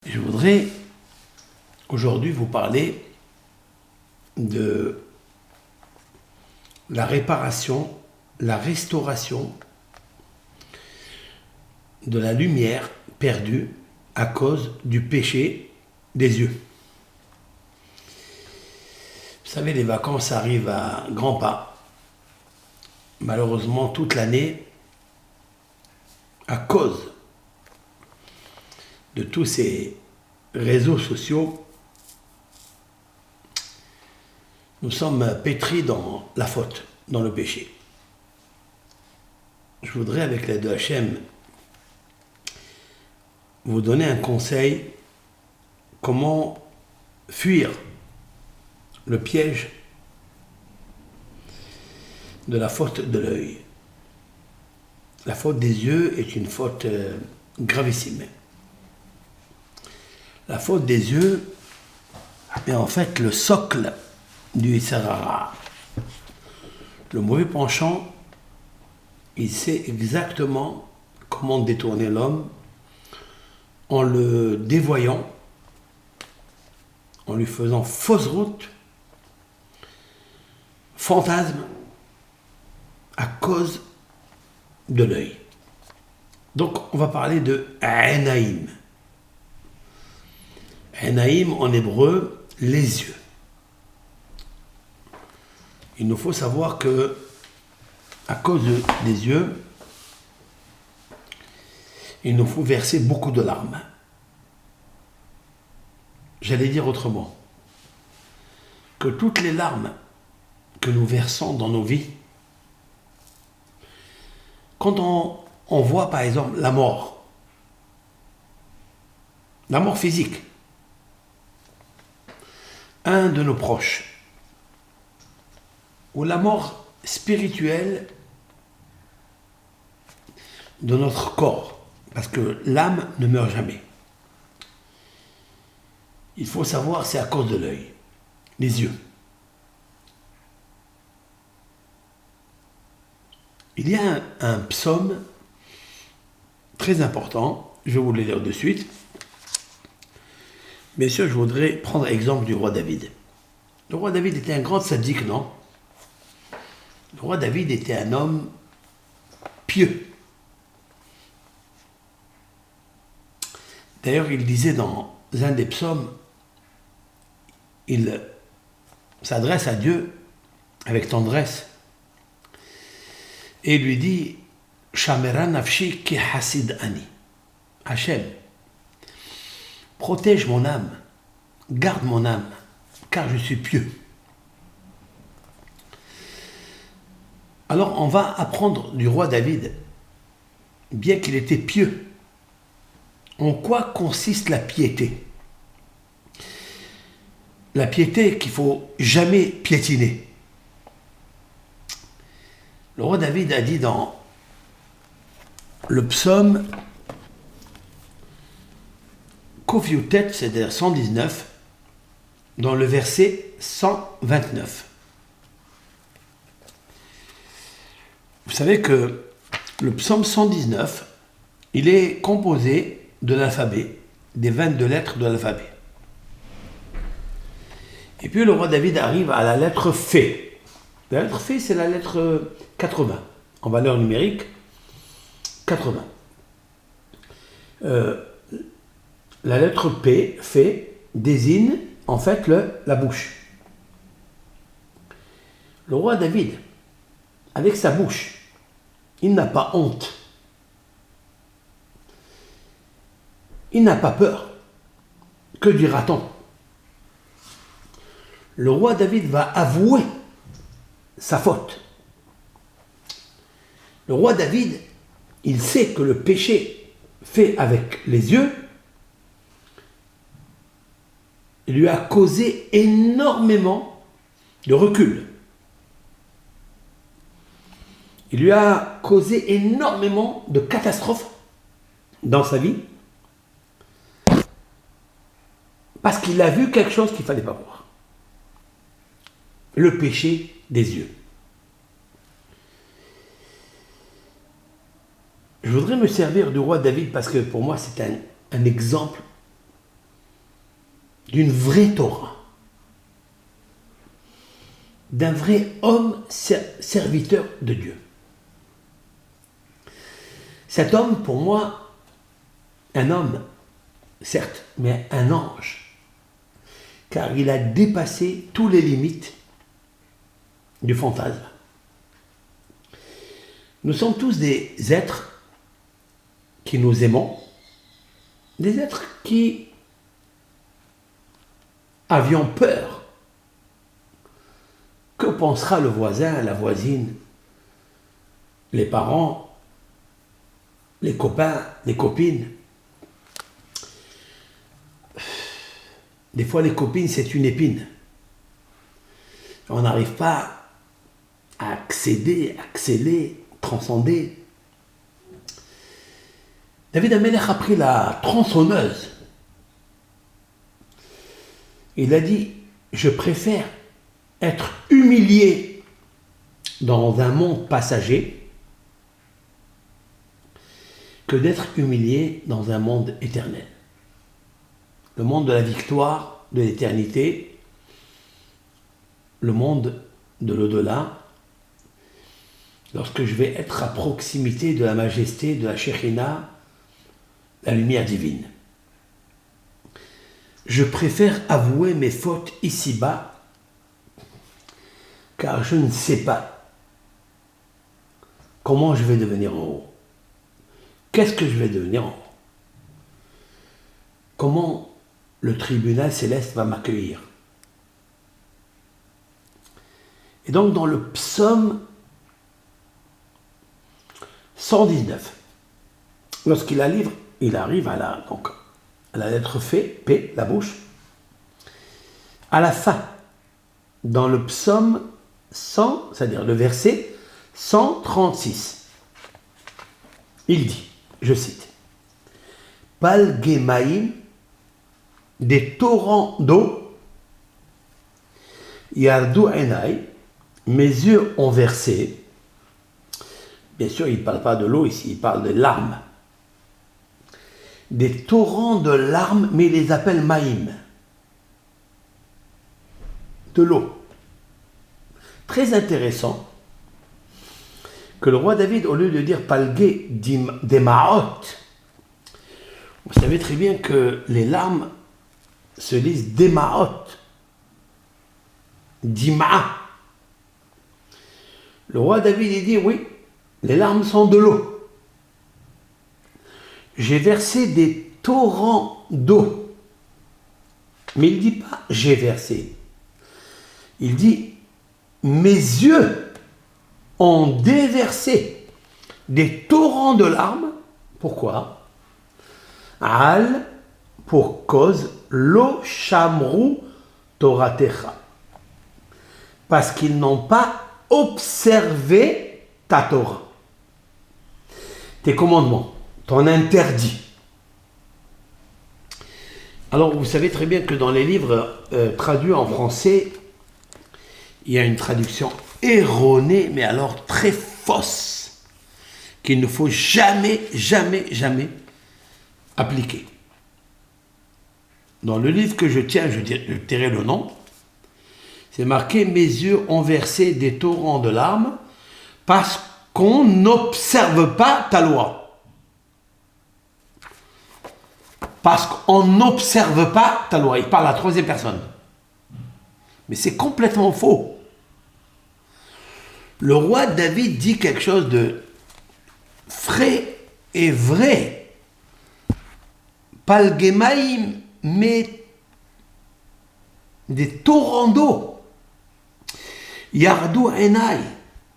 Je voudrais aujourd'hui vous parler de la réparation, la restauration de la lumière perdue à cause du péché des yeux. Vous savez, les vacances arrivent à grands pas. Malheureusement, toute l'année, à cause de tous ces réseaux sociaux, nous sommes pétris dans la faute, dans le péché. Je voudrais, avec l'aide de Hachem, vous donner un conseil comment fuir le piège de la faute de l'œil. La faute des yeux est une faute gravissime. La faute des yeux est en fait le socle du Yetzer Hara. Le mauvais penchant, il sait exactement comment détourner l'homme en le dévoyant, en lui faisant fausse route, fantasme, à cause de l'œil. Donc on va parler de Einaïm. Einaïm en hébreu, les yeux. Il nous faut savoir que, à cause des yeux, il nous faut verser beaucoup de larmes. J'allais dire autrement, que toutes les larmes que nous versons dans nos vies, quand on voit par exemple la mort physique, un de nos proches, ou la mort spirituelle de notre corps, parce que l'âme ne meurt jamais. Il faut savoir, c'est à cause de l'œil, les yeux. Il y a un psaume très important, je vais vous le lire de suite. Bien sûr, je voudrais prendre exemple du roi David. Le roi David était un grand sadique, non? Le roi David était un homme pieux. D'ailleurs, il disait dans un des psaumes, il s'adresse à Dieu avec tendresse et lui dit Shamera nafshi ki hasid ani. Hachem, protège mon âme, garde mon âme, car je suis pieux. Alors on va apprendre du roi David, bien qu'il était pieux, en quoi consiste la piété. La piété qu'il ne faut jamais piétiner. Le roi David a dit dans le psaume Kofiutet, c'est-à-dire 119, dans le verset 129. Vous savez que le psaume 119, il est composé de l'alphabet, des 22 lettres de l'alphabet. Et puis le roi David arrive à la lettre F. La lettre F, c'est la lettre 80, en valeur numérique, 80. La lettre P, F, désigne en fait la bouche. Le roi David, avec sa bouche, il n'a pas honte. Il n'a pas peur. Que dira-t-on? Le roi David va avouer sa faute. Le roi David, il sait que le péché fait avec les yeux lui a causé énormément de recul. Il lui a causé énormément de catastrophes dans sa vie parce qu'il a vu quelque chose qu'il ne fallait pas voir. Le péché des yeux. Je voudrais me servir du roi David parce que pour moi c'est un exemple d'une vraie Torah, d'un vrai homme serviteur de Dieu. Cet homme, pour moi, un homme, certes, mais un ange, car il a dépassé toutes les limites du fantasme. Nous sommes tous des êtres qui nous aimons, des êtres qui avions peur. Que pensera le voisin, la voisine, les parents, les copains, les copines? Des fois, les copines, c'est une épine. On n'arrive pas à accéder, exceller, transcender. David Amelech a pris la tronçonneuse. Il a dit, je préfère être humilié dans un monde passager que d'être humilié dans un monde éternel. Le monde de la victoire, de l'éternité, le monde de l'au-delà, lorsque je vais être à proximité de la majesté, de la Shekhinah, la lumière divine. Je préfère avouer mes fautes ici-bas, car je ne sais pas comment je vais devenir en haut. Qu'est-ce que je vais devenir en haut? Comment le tribunal céleste va m'accueillir? Et donc dans le psaume 119, lorsqu'il arrive à la lettre F, P, la bouche, à la fin, dans le psaume 100, c'est-à-dire le verset 136, il dit, je cite, Pal Gemaim, des torrents d'eau, Yardu Enai, mes yeux ont versé. Bien sûr, il ne parle pas de l'eau ici, il parle de larmes. Des torrents de larmes, mais il les appelle Maïm. De l'eau. Très intéressant que le roi David, au lieu de dire Palgé des Maot, vous savez très bien que les larmes se lisent des Maot, Dima. Le roi David, il dit oui, les larmes sont de l'eau. J'ai versé des torrents d'eau. Mais il ne dit pas j'ai versé. Il dit mes yeux ont déversé des torrents de larmes. Pourquoi? Al, pour cause, lo shamru toratecha. Parce qu'ils n'ont pas observé ta Torah. Tes commandements, ton interdit. Alors, vous savez très bien que dans les livres traduits en français, il y a une traduction erronée, mais alors très fausse, qu'il ne faut jamais, jamais, jamais appliquer. Dans le livre que je tiens, je tairai le nom, c'est marqué « Mes yeux ont versé des torrents de larmes parce qu'on n'observe pas ta loi. » Parce qu'on n'observe pas ta loi. Il parle à la troisième personne. Mais c'est complètement faux. Le roi David dit quelque chose de frais et vrai. Palgemaim, mais des torrents d'eau. Yardu Enai,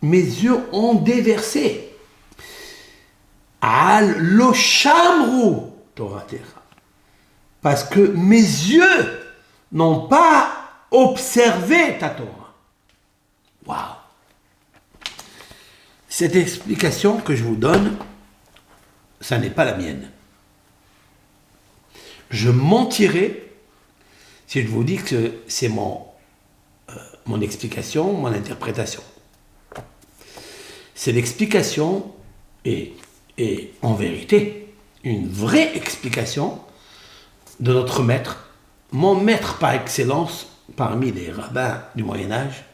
mes yeux ont déversé. Al lo shamru toratecha. Parce que mes yeux n'ont pas observé ta Torah. Waouh! Cette explication que je vous donne, ça n'est pas la mienne. Je mentirais si je vous dis que c'est mon explication, mon interprétation. C'est l'explication et en vérité une vraie explication de notre maître, mon maître par excellence parmi les rabbins du Moyen-Âge,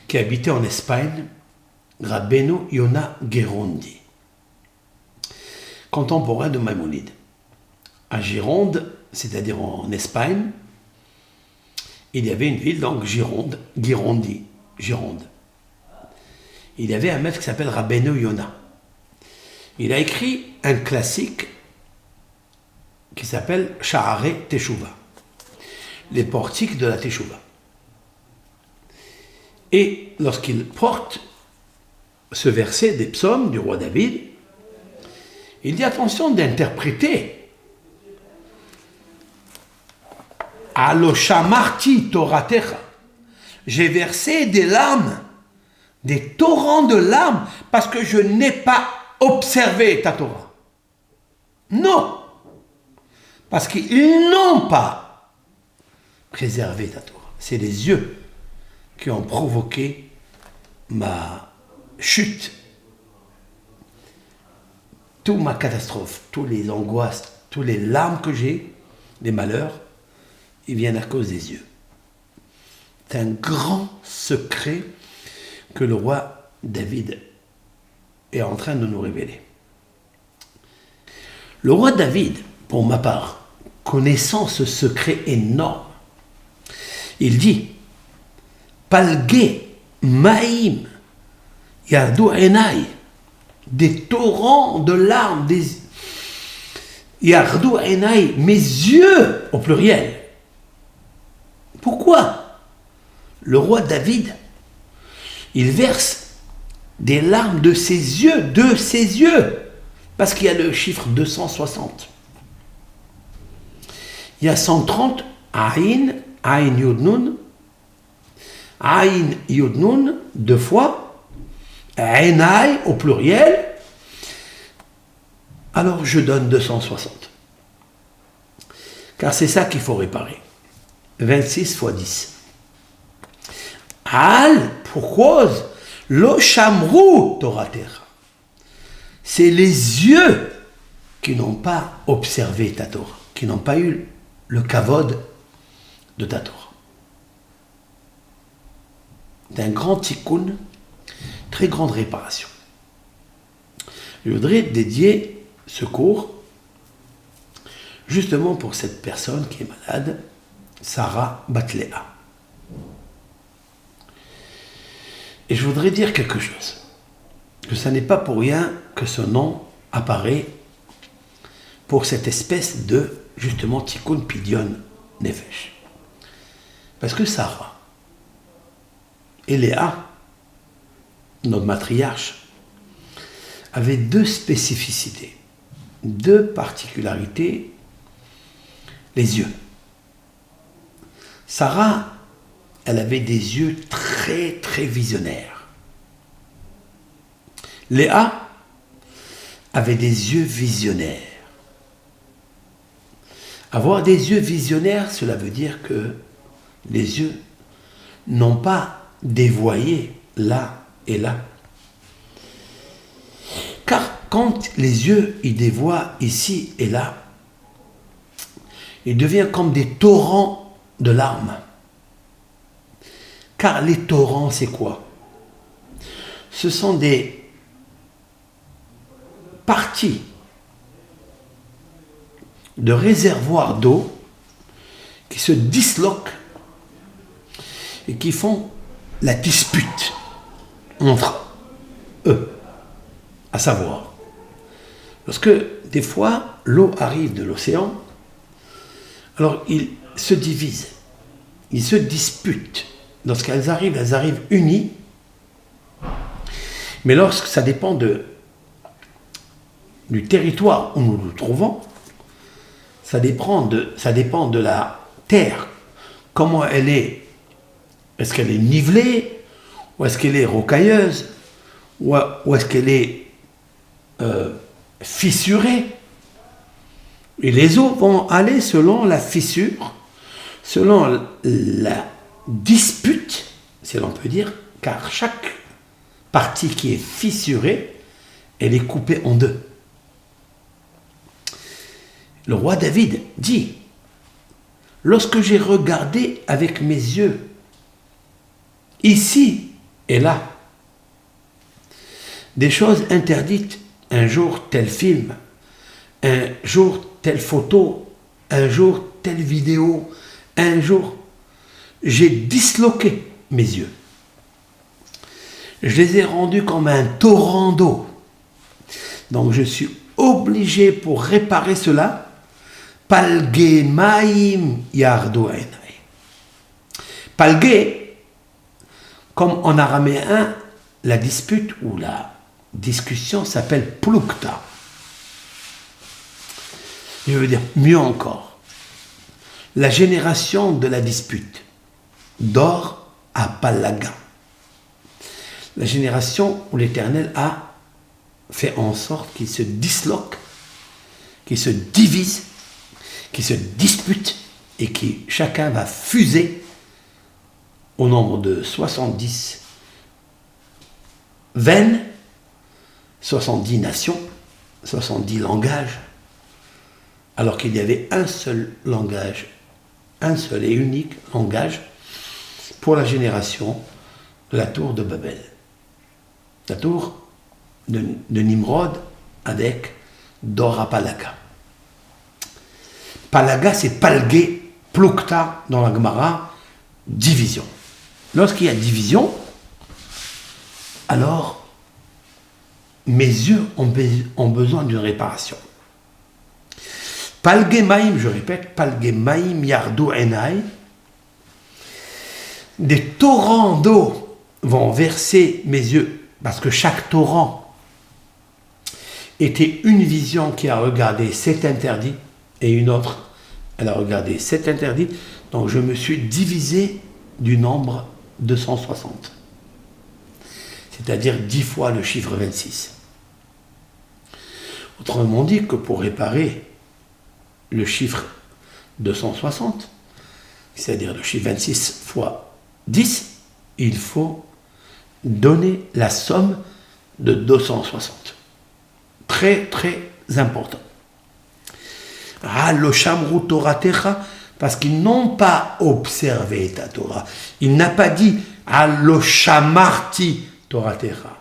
qui habitait en Espagne, Rabbeinu Yona Gerondi, contemporain de Maïmonide. À Gironde, c'est-à-dire en Espagne, il y avait une ville, donc Gironde. Il y avait un maître qui s'appelle Rabbeinu Yona. Il a écrit un classique qui s'appelle Sha'arei Teshuva, les portiques de la Teshuva. Et lorsqu'il porte ce verset des psaumes du roi David, il dit attention d'interpréter Alo shamarti toratecha. J'ai versé des larmes, des torrents de larmes, parce que je n'ai pas observé ta Torah. Non, parce qu'ils n'ont pas préservé ta Torah. C'est les yeux qui ont provoqué ma chute, toute ma catastrophe, toutes les angoisses, toutes les larmes que j'ai, les malheurs, ils viennent à cause des yeux. C'est un grand secret que le roi David est en train de nous révéler. Le roi David, pour ma part, connaissant ce secret énorme, il dit Palge Maïm Yardu Enai, des torrents de larmes, des Yardu Enai, mes yeux au pluriel. Pourquoi le roi David, il verse des larmes de ses yeux, parce qu'il y a le chiffre 260. Il y a 130 Aïn Yud Nun, Aïn Yud Nun, 2 fois, Enai au pluriel, alors je donne 260. Car c'est ça qu'il faut réparer. 26 fois 10. Al, pour cause, lo shamru toratecha. C'est les yeux qui n'ont pas observé ta Torah, qui n'ont pas eu le kavod de ta Torah. D'un grand tikkun, très grande réparation. Je voudrais dédier ce cours justement pour cette personne qui est malade, Sarah Batléa. Et je voudrais dire quelque chose, que ce n'est pas pour rien que ce nom apparaît pour cette espèce de, justement, Tikkun Pidyon Nefesh. Parce que Sarah et Léa, notre matriarche, avaient 2 spécificités, 2 particularités, les yeux. Sarah, elle avait des yeux très, très visionnaires. Léa avait des yeux visionnaires. Avoir des yeux visionnaires, cela veut dire que les yeux n'ont pas dévoyé là et là. Car quand les yeux ils dévoient ici et là, ils deviennent comme des torrents de larmes. Car les torrents, c'est quoi? Ce sont des parties de réservoirs d'eau qui se disloquent et qui font la dispute entre eux. À savoir, lorsque des fois l'eau arrive de l'océan, alors ils se divisent, ils se disputent. Lorsqu'elles arrivent unies. Mais lorsque ça dépend du territoire où nous nous trouvons, ça dépend de la terre, comment elle est. Est-ce qu'elle est nivelée, ou est-ce qu'elle est rocailleuse, ou est-ce qu'elle est fissurée. Et les eaux vont aller selon la fissure, selon la dispute, si l'on peut dire, car chaque partie qui est fissurée, elle est coupée en 2. Le roi David dit lorsque j'ai regardé avec mes yeux, ici et là, des choses interdites, un jour tel film, un jour telle photo, un jour telle vidéo, un jour, j'ai disloqué mes yeux. Je les ai rendus comme un torrent d'eau. Donc je suis obligé pour réparer cela, palge maim yardu einai. Palge, comme en araméen, la dispute ou la discussion s'appelle plukta. Je veux dire mieux encore, la génération de la dispute, d'or à palaga. La génération où l'Éternel a fait en sorte qu'il se disloque, qu'il se divise, qu'il se dispute et que chacun va fuser au nombre de 70 veines, 70 nations, 70 langages, alors qu'il y avait un seul langage, un seul et unique langage pour la génération de la tour de Babel. La tour de Nimrod avec Dora Palaga. Palaga, c'est palgué, plukta dans la Gemara, division. Lorsqu'il y a division, alors mes yeux ont besoin d'une réparation. Palge maim, je répète, palge maim yardu enai. Des torrents d'eau vont verser mes yeux, parce que chaque torrent était une vision qui a regardé cet interdit, et une autre, elle a regardé cet interdit. Donc je me suis divisé du nombre 260. C'est-à-dire 10 fois le chiffre 26. Autrement dit que pour réparer le chiffre 260, c'est-à-dire le chiffre 26 fois 10, il faut donner la somme de 260. Très, très important. Ah, le Shamru Toratecha, parce qu'ils n'ont pas observé ta Torah. Il n'a pas dit ah, le Shamarti Toratecha.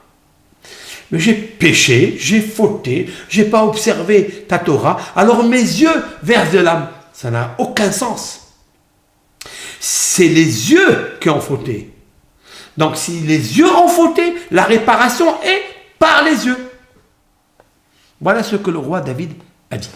Mais j'ai péché, j'ai fauté, j'ai pas observé ta Torah, alors mes yeux versent de l'âme. Ça n'a aucun sens. C'est les yeux qui ont fauté. Donc si les yeux ont fauté, la réparation est par les yeux. Voilà ce que le roi David a dit.